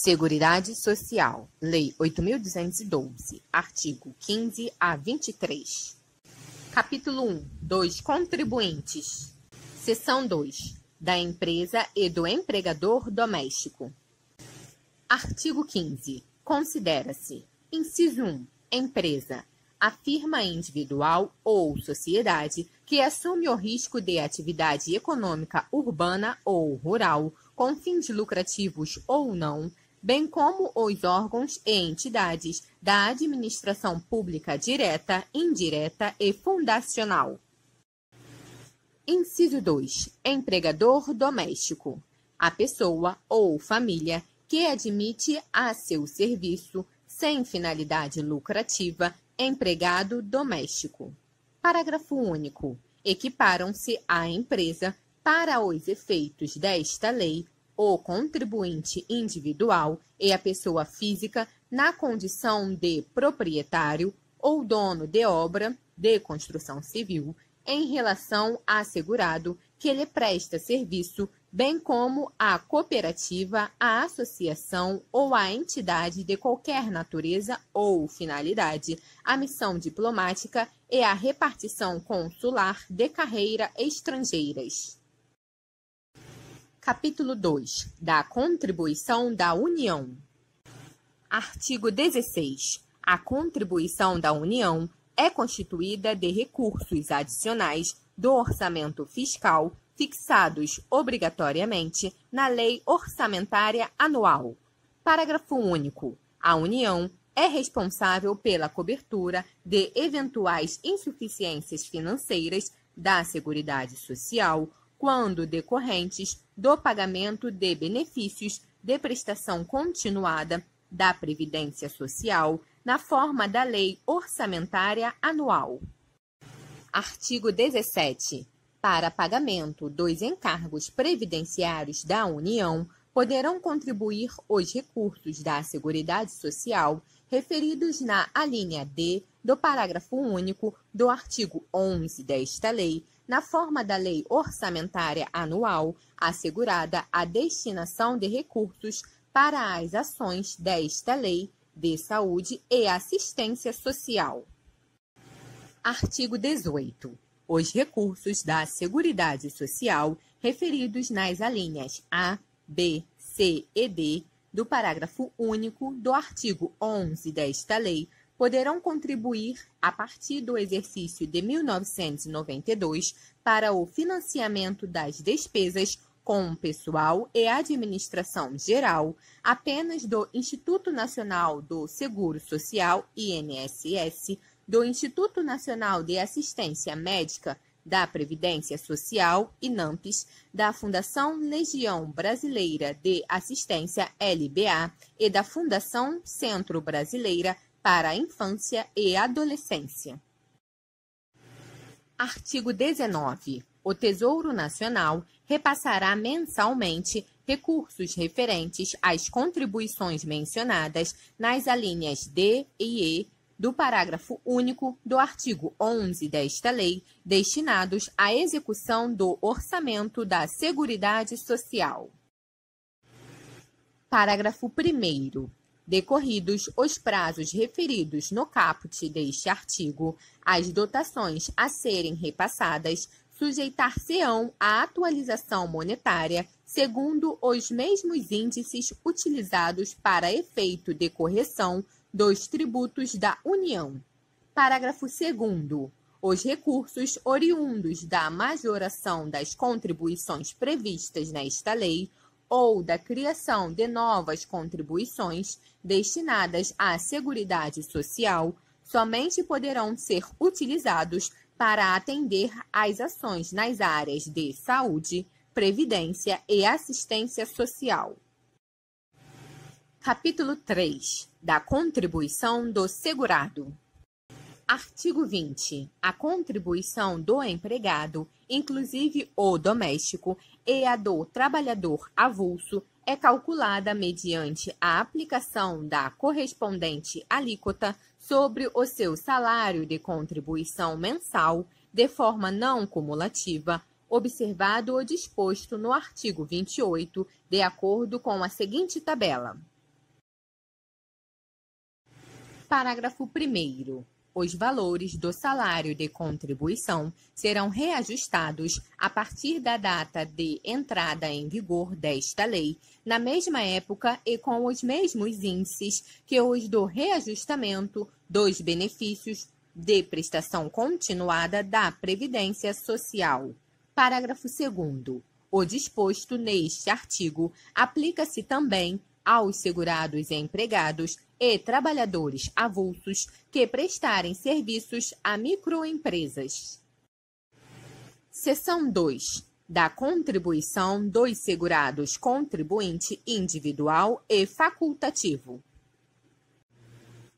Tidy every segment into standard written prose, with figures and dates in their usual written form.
Seguridade Social, Lei 8.212, artigo 15 a 23. Capítulo 1. Dos contribuintes. Seção 2. Da empresa e do empregador doméstico. Artigo 15. Considera-se: inciso 1. Empresa: a firma individual ou sociedade que assume o risco de atividade econômica urbana ou rural, com fins lucrativos ou não, bem como os órgãos e entidades da administração pública direta, indireta e fundacional. Inciso 2. Empregador doméstico: a pessoa ou família que admite a seu serviço, sem finalidade lucrativa, empregado doméstico. Parágrafo único. Equiparam-se à empresa, para os efeitos desta lei, o contribuinte individual e a pessoa física na condição de proprietário ou dono de obra de construção civil, em relação a segurado que lhe presta serviço, bem como a cooperativa, a associação ou a entidade de qualquer natureza ou finalidade, a missão diplomática e a repartição consular de carreira estrangeiras. Capítulo 2. Da contribuição da União. Artigo 16. A contribuição da União é constituída de recursos adicionais do orçamento fiscal fixados obrigatoriamente na Lei Orçamentária Anual. Parágrafo único. A União é responsável pela cobertura de eventuais insuficiências financeiras da Seguridade Social quando decorrentes do pagamento de benefícios de prestação continuada da Previdência Social na forma da Lei Orçamentária Anual. Artigo 17. Para pagamento dos encargos previdenciários da União, poderão contribuir os recursos da Seguridade Social referidos na alínea D do parágrafo único do artigo 11 desta lei, na forma da Lei Orçamentária Anual, assegurada a destinação de recursos para as ações desta lei de saúde e assistência social. Artigo 18. Os recursos da Seguridade Social referidos nas alíneas A, B, C e D do parágrafo único do artigo 11 desta lei poderão contribuir, a partir do exercício de 1992, para o financiamento das despesas com pessoal e administração geral, apenas do Instituto Nacional do Seguro Social, INSS, do Instituto Nacional de Assistência Médica da Previdência Social, INAMPS, da Fundação Legião Brasileira de Assistência, LBA, e da Fundação Centro Brasileira para a Infância e Adolescência. Artigo 19. O Tesouro Nacional repassará mensalmente recursos referentes às contribuições mencionadas nas alíneas D e E do parágrafo único do artigo 11 desta lei, destinados à execução do orçamento da Seguridade Social. Parágrafo 1º. Decorridos os prazos referidos no caput deste artigo, as dotações a serem repassadas sujeitar-se-ão à atualização monetária segundo os mesmos índices utilizados para efeito de correção dos tributos da União. Parágrafo 2º. Os recursos oriundos da majoração das contribuições previstas nesta lei ou da criação de novas contribuições destinadas à Seguridade Social somente poderão ser utilizados para atender às ações nas áreas de saúde, previdência e assistência social. Capítulo 3. Da contribuição do segurado. Artigo 20. A contribuição do empregado, inclusive o doméstico, e a do trabalhador avulso, é calculada mediante a aplicação da correspondente alíquota sobre o seu salário de contribuição mensal, de forma não cumulativa, observado o disposto no artigo 28, de acordo com a seguinte tabela. Parágrafo 1º. Os valores do salário de contribuição serão reajustados a partir da data de entrada em vigor desta lei, na mesma época e com os mesmos índices que os do reajustamento dos benefícios de prestação continuada da Previdência Social. Parágrafo 2º. O disposto neste artigo aplica-se também aos segurados empregados e trabalhadores avulsos que prestarem serviços a microempresas. Seção 2. Da contribuição dos segurados contribuinte individual e facultativo.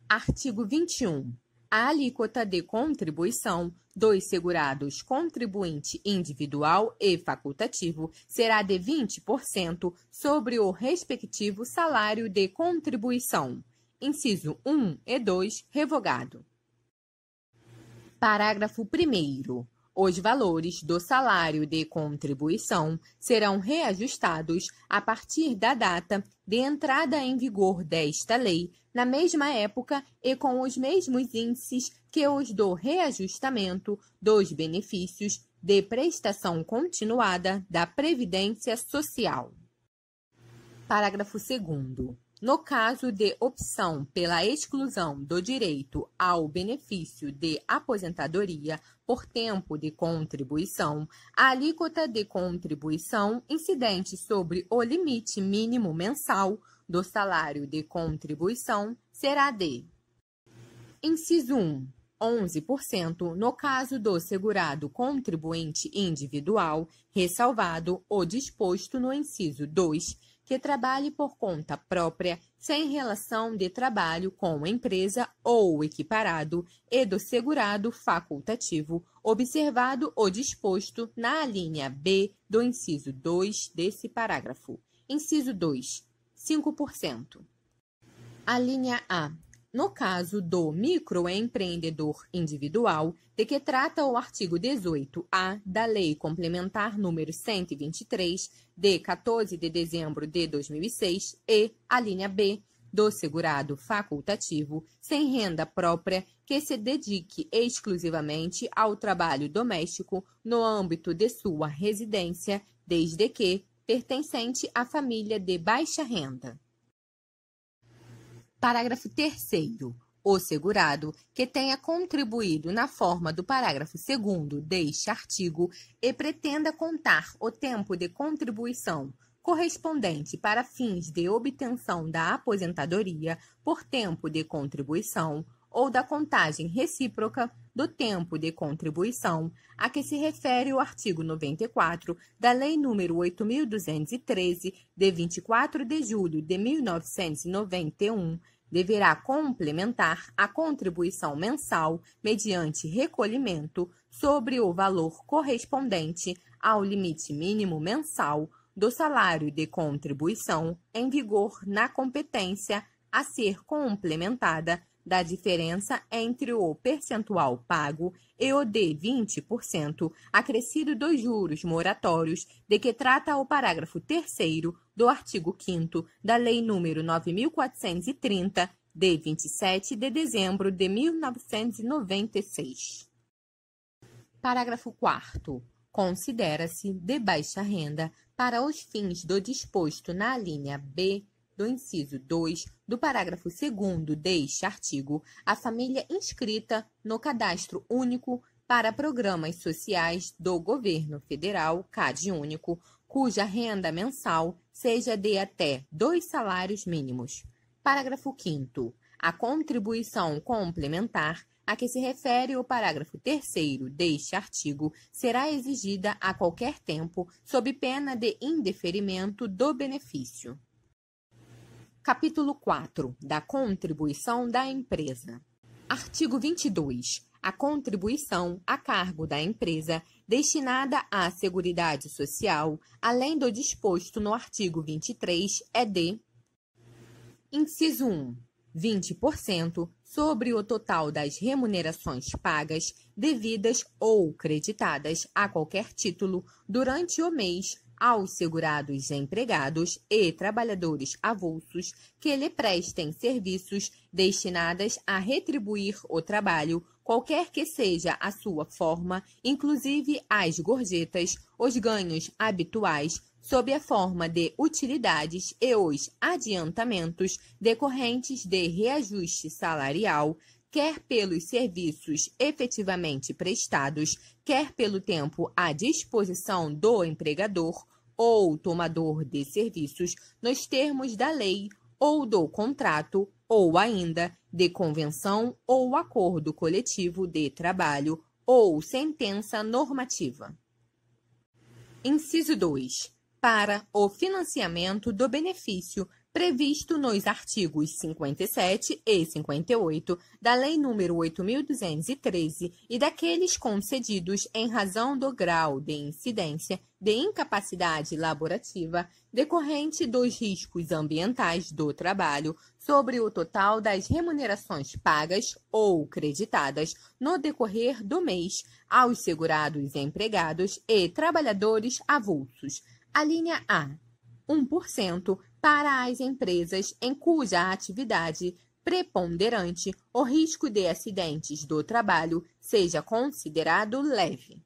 Artigo 21. A alíquota de contribuição dos segurados contribuinte individual e facultativo será de 20% sobre o respectivo salário de contribuição. Inciso 1 e 2, revogado. Parágrafo 1º. Os valores do salário de contribuição serão reajustados a partir da data de entrada em vigor desta lei, na mesma época e com os mesmos índices que os do reajustamento dos benefícios de prestação continuada da Previdência Social. Parágrafo 2º. No caso de opção pela exclusão do direito ao benefício de aposentadoria por tempo de contribuição, a alíquota de contribuição incidente sobre o limite mínimo mensal do salário de contribuição será de: inciso 1, 11% no caso do segurado contribuinte individual, ressalvado o disposto no inciso 2, que trabalhe por conta própria, sem relação de trabalho com empresa ou equiparado, e do segurado facultativo, observado o disposto na alínea B do inciso 2 desse parágrafo. Inciso 2, 5%. Alínea A. No caso do microempreendedor individual, de que trata o artigo 18-A da Lei Complementar número 123, de 14 de dezembro de 2006, e a linha B, do segurado facultativo, sem renda própria, que se dedique exclusivamente ao trabalho doméstico no âmbito de sua residência, desde que pertencente à família de baixa renda. Parágrafo 3º. O segurado que tenha contribuído na forma do parágrafo 2º deste artigo e pretenda contar o tempo de contribuição correspondente para fins de obtenção da aposentadoria por tempo de contribuição ou da contagem recíproca do tempo de contribuição a que se refere o artigo 94 da Lei nº 8.213, de 24 de julho de 1991, deverá complementar a contribuição mensal mediante recolhimento sobre o valor correspondente ao limite mínimo mensal do salário de contribuição em vigor na competência a ser complementada da diferença entre o percentual pago e o de 20%, acrescido dos juros moratórios, de que trata o parágrafo 3º do artigo 5º da Lei nº 9.430, de 27 de dezembro de 1996. Parágrafo 4º. Considera-se de baixa renda, para os fins do disposto na alínea B do inciso 2 do parágrafo 2º deste artigo, a família inscrita no Cadastro Único para Programas Sociais do Governo Federal, CadÚnico, cuja renda mensal seja de até 2 salários mínimos. Parágrafo 5º. A contribuição complementar a que se refere o parágrafo 3º deste artigo será exigida a qualquer tempo, sob pena de indeferimento do benefício. Capítulo 4. Da contribuição da empresa. Artigo 22. A contribuição a cargo da empresa destinada à Seguridade Social, além do disposto no artigo 23, é de: inciso 1. 20% sobre o total das remunerações pagas, devidas ou creditadas a qualquer título durante o mês aos segurados empregados e trabalhadores avulsos que lhe prestem serviços destinadas a retribuir o trabalho, qualquer que seja a sua forma, inclusive as gorjetas, os ganhos habituais, sob a forma de utilidades e os adiantamentos decorrentes de reajuste salarial, quer pelos serviços efetivamente prestados, quer pelo tempo à disposição do empregador ou tomador de serviços, nos termos da lei ou do contrato, ou ainda de convenção ou acordo coletivo de trabalho ou sentença normativa. Inciso 2. Para o financiamento do benefício previsto nos artigos 57 e 58 da Lei nº 8.213 e daqueles concedidos em razão do grau de incidência de incapacidade laborativa decorrente dos riscos ambientais do trabalho sobre o total das remunerações pagas ou creditadas no decorrer do mês aos segurados empregados e trabalhadores avulsos. A linha A, 1% para as empresas em cuja atividade preponderante o risco de acidentes do trabalho seja considerado leve.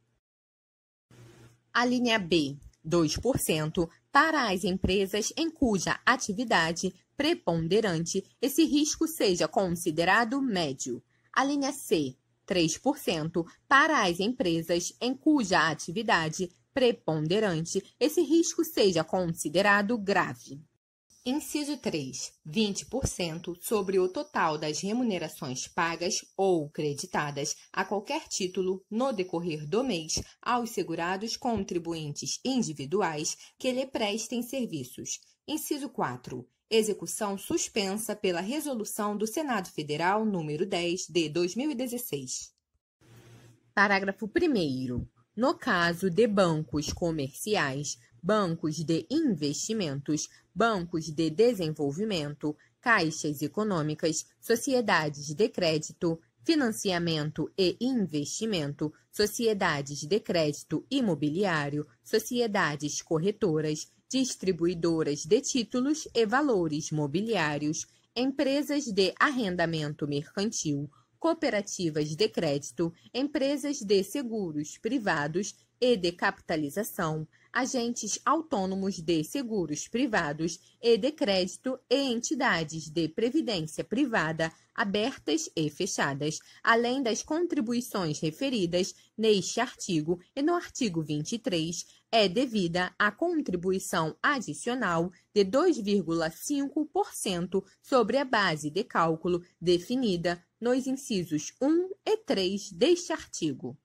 A linha B, 2% para as empresas em cuja atividade preponderante esse risco seja considerado médio. A linha C, 3% para as empresas em cuja atividade preponderante esse risco seja considerado grave. Inciso 3. 20% sobre o total das remunerações pagas ou creditadas a qualquer título no decorrer do mês aos segurados contribuintes individuais que lhe prestem serviços. Inciso 4. Execução suspensa pela Resolução do Senado Federal número 10 de 2016. Parágrafo 1º. No caso de bancos comerciais, bancos de investimentos, bancos de desenvolvimento, caixas econômicas, sociedades de crédito, financiamento e investimento, sociedades de crédito imobiliário, sociedades corretoras, distribuidoras de títulos e valores mobiliários, empresas de arrendamento mercantil, cooperativas de crédito, empresas de seguros privados e de capitalização, agentes autônomos de seguros privados e de crédito e entidades de previdência privada abertas e fechadas, além das contribuições referidas neste artigo e no artigo 23, é devida a contribuição adicional de 2,5% sobre a base de cálculo definida nos incisos 1 e 3 deste artigo.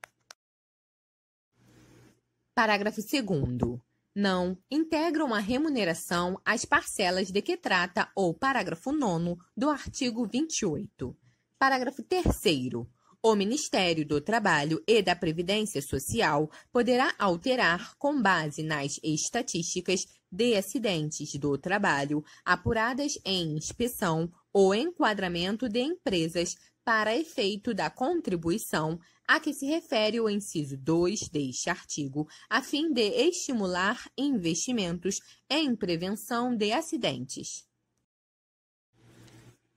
Parágrafo 2º. Não integram a remuneração as parcelas de que trata o parágrafo 9º do artigo 28. Parágrafo 3º. O Ministério do Trabalho e da Previdência Social poderá alterar, com base nas estatísticas de acidentes do trabalho apuradas em inspeção, o enquadramento de empresas para efeito da contribuição a que se refere o inciso 2 deste artigo, a fim de estimular investimentos em prevenção de acidentes.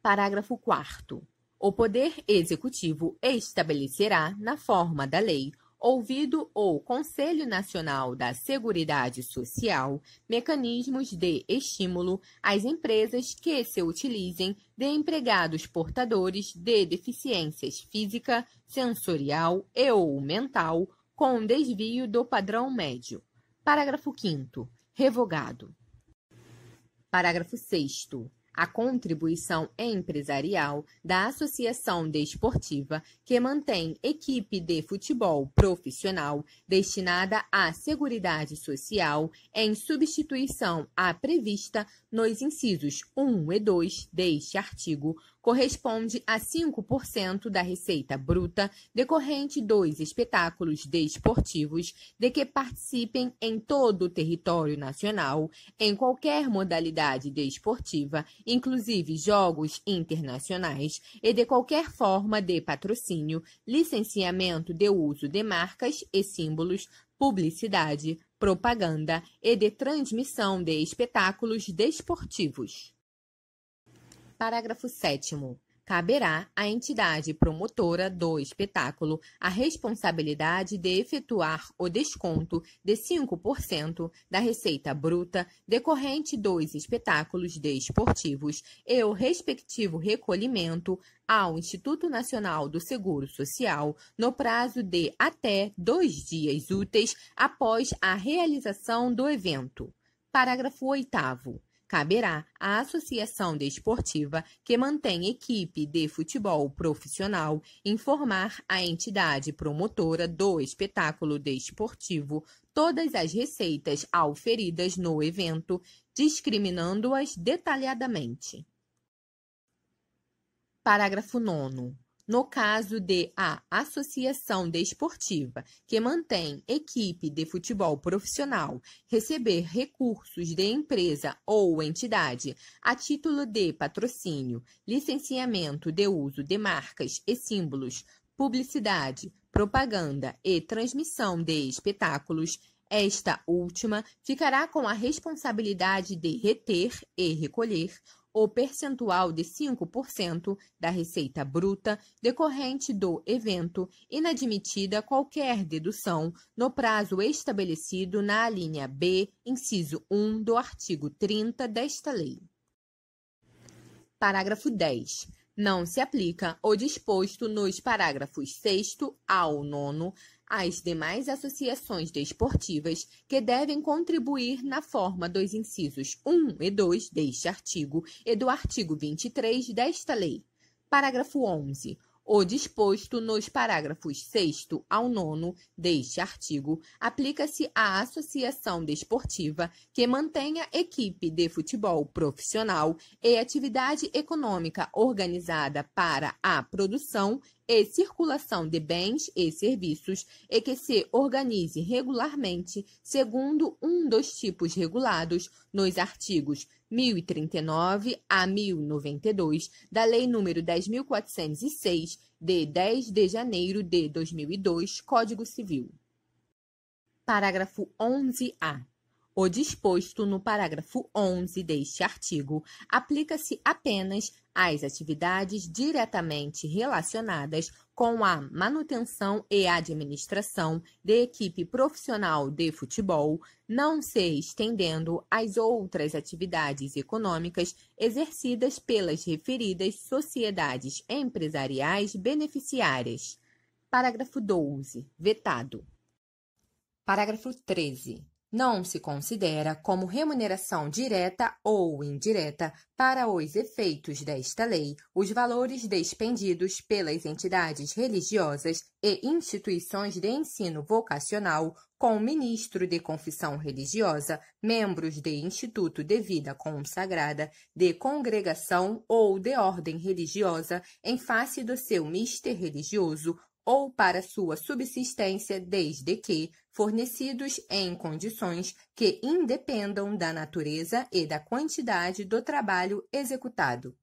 Parágrafo 4º. O Poder Executivo estabelecerá, na forma da lei, ouvido o Conselho Nacional da Seguridade Social, mecanismos de estímulo às empresas que se utilizem de empregados portadores de deficiências física, sensorial e ou mental com desvio do padrão médio. Parágrafo 5º. Revogado. Parágrafo 6º. A contribuição empresarial da associação desportiva que mantém equipe de futebol profissional destinada à Seguridade Social em substituição à prevista nos incisos 1 e 2 deste artigo corresponde a 5% da receita bruta decorrente dos espetáculos desportivos de que participem em todo o território nacional, em qualquer modalidade desportiva, inclusive jogos internacionais, e de qualquer forma de patrocínio, licenciamento de uso de marcas e símbolos, publicidade, propaganda e de transmissão de espetáculos desportivos. Parágrafo 7º. Caberá à entidade promotora do espetáculo a responsabilidade de efetuar o desconto de 5% da receita bruta decorrente dos espetáculos desportivos e o respectivo recolhimento ao Instituto Nacional do Seguro Social no prazo de até 2 dias úteis após a realização do evento. Parágrafo 8º. Caberá à associação desportiva que mantém equipe de futebol profissional informar a entidade promotora do espetáculo desportivo todas as receitas auferidas no evento, discriminando-as detalhadamente. Parágrafo 9º. No caso de a associação desportiva que mantém equipe de futebol profissional receber recursos de empresa ou entidade a título de patrocínio, licenciamento de uso de marcas e símbolos, publicidade, propaganda e transmissão de espetáculos, esta última ficará com a responsabilidade de reter e recolher o percentual de 5% da receita bruta decorrente do evento, inadmitida qualquer dedução no prazo estabelecido na alínea B, inciso 1 do artigo 30 desta lei. Parágrafo 10. Não se aplica o disposto nos parágrafos 6º ao 9º às demais associações desportivas que devem contribuir na forma dos incisos 1 e 2 deste artigo e do artigo 23 desta lei. Parágrafo 11. O disposto nos parágrafos 6º ao 9º deste artigo aplica-se à associação desportiva que mantenha equipe de futebol profissional e atividade econômica organizada para a produção e circulação de bens e serviços e que se organize regularmente segundo um dos tipos regulados nos artigos 1039 a 1092 da Lei nº 10.406, de 10 de janeiro de 2002, Código Civil. Parágrafo 11-A. O disposto no parágrafo 11 deste artigo aplica-se apenas às atividades diretamente relacionadas com a manutenção e administração de equipe profissional de futebol, não se estendendo às outras atividades econômicas exercidas pelas referidas sociedades empresariais beneficiárias. Parágrafo 12. Vetado. Parágrafo 13. Não se considera como remuneração direta ou indireta para os efeitos desta lei os valores despendidos pelas entidades religiosas e instituições de ensino vocacional com ministro de confissão religiosa, membros de instituto de vida consagrada, de congregação ou de ordem religiosa em face do seu mister religioso ou para sua subsistência, desde que fornecidos em condições que independam da natureza e da quantidade do trabalho executado.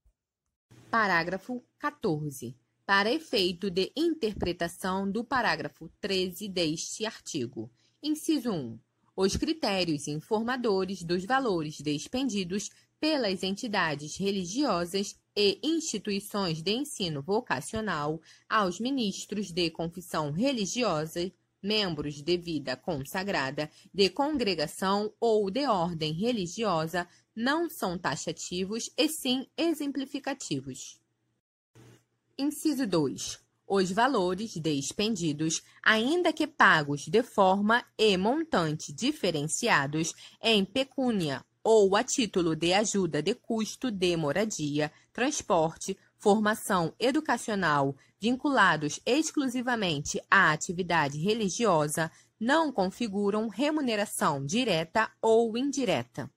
Parágrafo 14. Para efeito de interpretação do parágrafo 13 deste artigo. Inciso 1. Os critérios informadores dos valores despendidos pelas entidades religiosas e instituições de ensino vocacional aos ministros de confissão religiosa, membros de vida consagrada, de congregação ou de ordem religiosa, não são taxativos e sim exemplificativos. Inciso 2. Os valores despendidos, ainda que pagos de forma e montante diferenciados em pecúnia ou a título de ajuda de custo de moradia, transporte, formação educacional vinculados exclusivamente à atividade religiosa, não configuram remuneração direta ou indireta.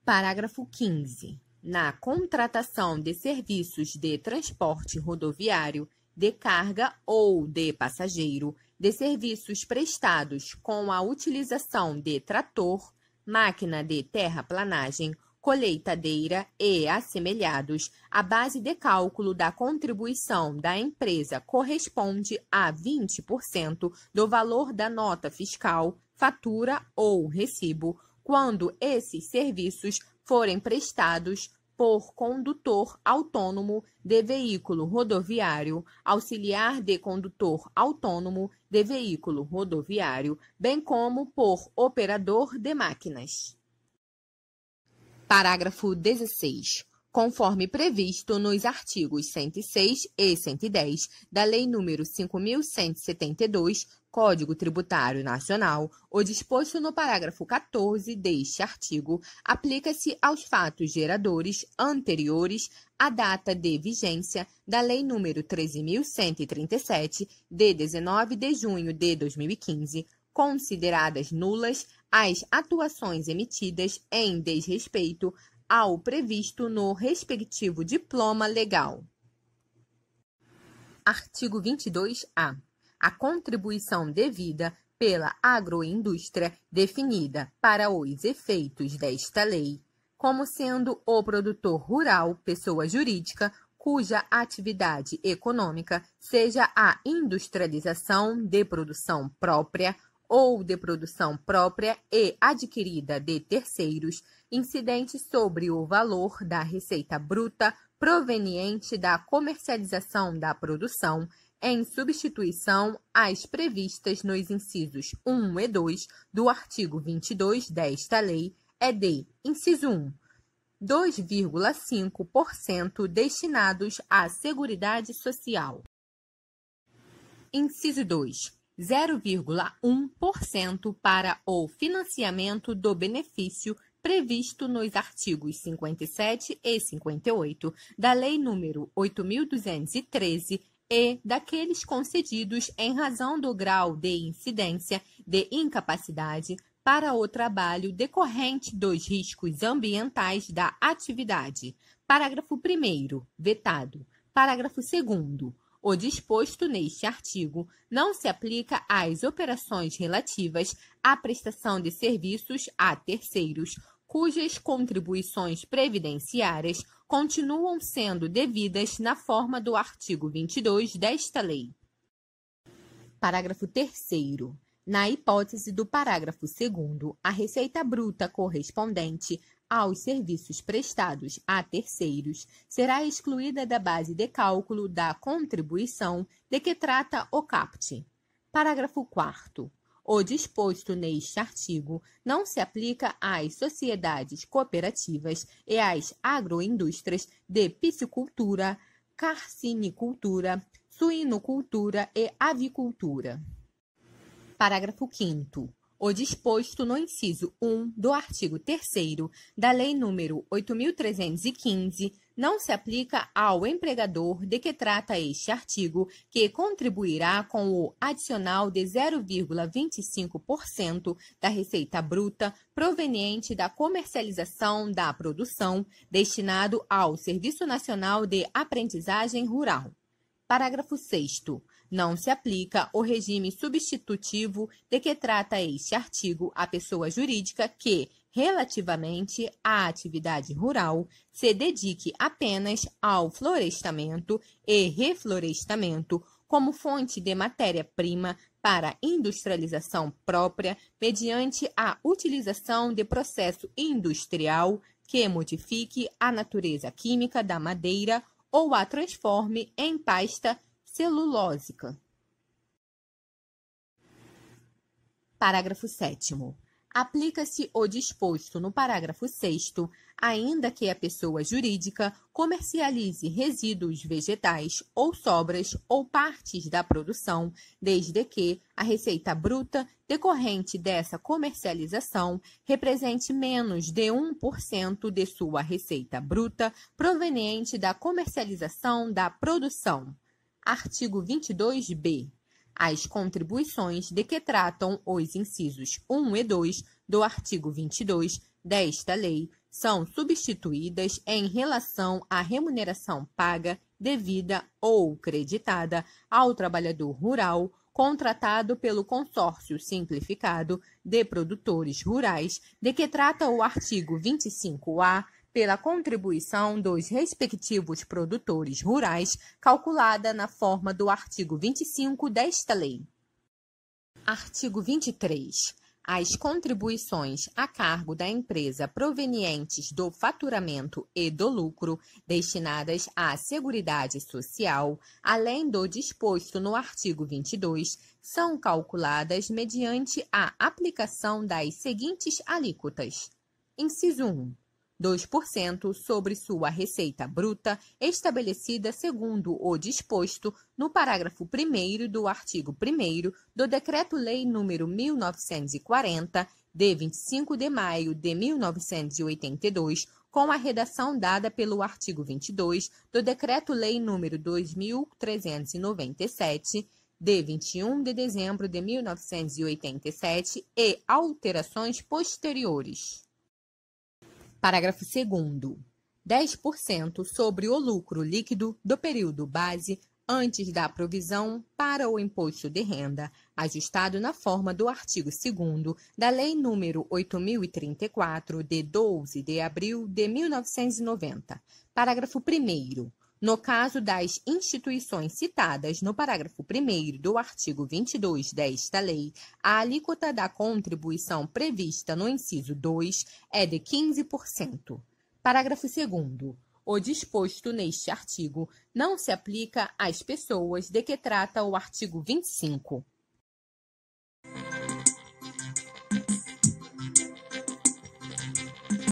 Parágrafo 15. Na contratação de serviços de transporte rodoviário, de carga ou de passageiro, de serviços prestados com a utilização de trator, máquina de terraplanagem, colheitadeira e assemelhados, a base de cálculo da contribuição da empresa corresponde a 20% do valor da nota fiscal, fatura ou recibo, quando esses serviços forem prestados por condutor autônomo de veículo rodoviário, auxiliar de condutor autônomo de veículo rodoviário, bem como por operador de máquinas. Parágrafo 16. Conforme previsto nos artigos 106 e 110 da Lei nº 5.172, Código Tributário Nacional, o disposto no parágrafo 14 deste artigo aplica-se aos fatos geradores anteriores à data de vigência da Lei nº 13.137, de 19 de junho de 2015, consideradas nulas as atuações emitidas em desrespeito ao previsto no respectivo diploma legal. Artigo 22-A. A contribuição devida pela agroindústria definida para os efeitos desta lei, como sendo o produtor rural pessoa jurídica cuja atividade econômica seja a industrialização de produção própria ou de produção própria e adquirida de terceiros, incidente sobre o valor da receita bruta proveniente da comercialização da produção, em substituição às previstas nos incisos 1 e 2 do artigo 22 desta lei, é de, inciso 1, 2,5% destinados à Seguridade Social. Inciso 2, 0,1% para o financiamento do benefício previsto nos artigos 57 e 58 da Lei nº 8.213 e daqueles concedidos em razão do grau de incidência de incapacidade para o trabalho decorrente dos riscos ambientais da atividade. Parágrafo 1º, vetado. Parágrafo 2º. O disposto neste artigo não se aplica às operações relativas à prestação de serviços a terceiros, cujas contribuições previdenciárias continuam sendo devidas na forma do artigo 22 desta lei. Parágrafo 3º. Na hipótese do parágrafo 2º, a receita bruta correspondente aos serviços prestados a terceiros será excluída da base de cálculo da contribuição de que trata o CAPT. Parágrafo 4º. O disposto neste artigo não se aplica às sociedades cooperativas e às agroindústrias de piscicultura, carcinicultura, suinocultura e avicultura. Parágrafo 5º. O disposto no inciso 1 do artigo 3º da Lei nº 8.315 não se aplica ao empregador de que trata este artigo, que contribuirá com o adicional de 0,25% da receita bruta proveniente da comercialização da produção destinado ao Serviço Nacional de Aprendizagem Rural. Parágrafo 6º. Não se aplica o regime substitutivo de que trata este artigo à pessoa jurídica que, relativamente à atividade rural, se dedique apenas ao florestamento e reflorestamento como fonte de matéria-prima para industrialização própria mediante a utilização de processo industrial que modifique a natureza química da madeira ou a transforme em pasta celulósica. Parágrafo 7º. Aplica-se o disposto no parágrafo 6º, ainda que a pessoa jurídica comercialize resíduos vegetais ou sobras ou partes da produção, desde que a receita bruta decorrente dessa comercialização represente menos de 1% de sua receita bruta proveniente da comercialização da produção. Artigo 22b. As contribuições de que tratam os incisos 1 e 2 do artigo 22 desta lei são substituídas em relação à remuneração paga, devida ou creditada ao trabalhador rural contratado pelo consórcio simplificado de produtores rurais, de que trata o artigo 25-A, pela contribuição dos respectivos produtores rurais, calculada na forma do artigo 25 desta lei. Artigo 23. As contribuições a cargo da empresa provenientes do faturamento e do lucro, destinadas à Seguridade Social, além do disposto no artigo 22, são calculadas mediante a aplicação das seguintes alíquotas. Inciso 1. 2% sobre sua receita bruta, estabelecida segundo o disposto no parágrafo 1º do artigo 1º do Decreto-Lei nº 1940, de 25 de maio de 1982, com a redação dada pelo artigo 22 do Decreto-Lei nº 2397, de 21 de dezembro de 1987, e alterações posteriores. Parágrafo 2º. 10% sobre o lucro líquido do período base antes da provisão para o imposto de renda, ajustado na forma do artigo 2º da Lei nº 8.034, de 12 de abril de 1990. Parágrafo 1º. No caso das instituições citadas no parágrafo 1º do artigo 22 desta lei, a alíquota da contribuição prevista no inciso 2 é de 15%. Parágrafo 2º. O disposto neste artigo não se aplica às pessoas de que trata o artigo 25.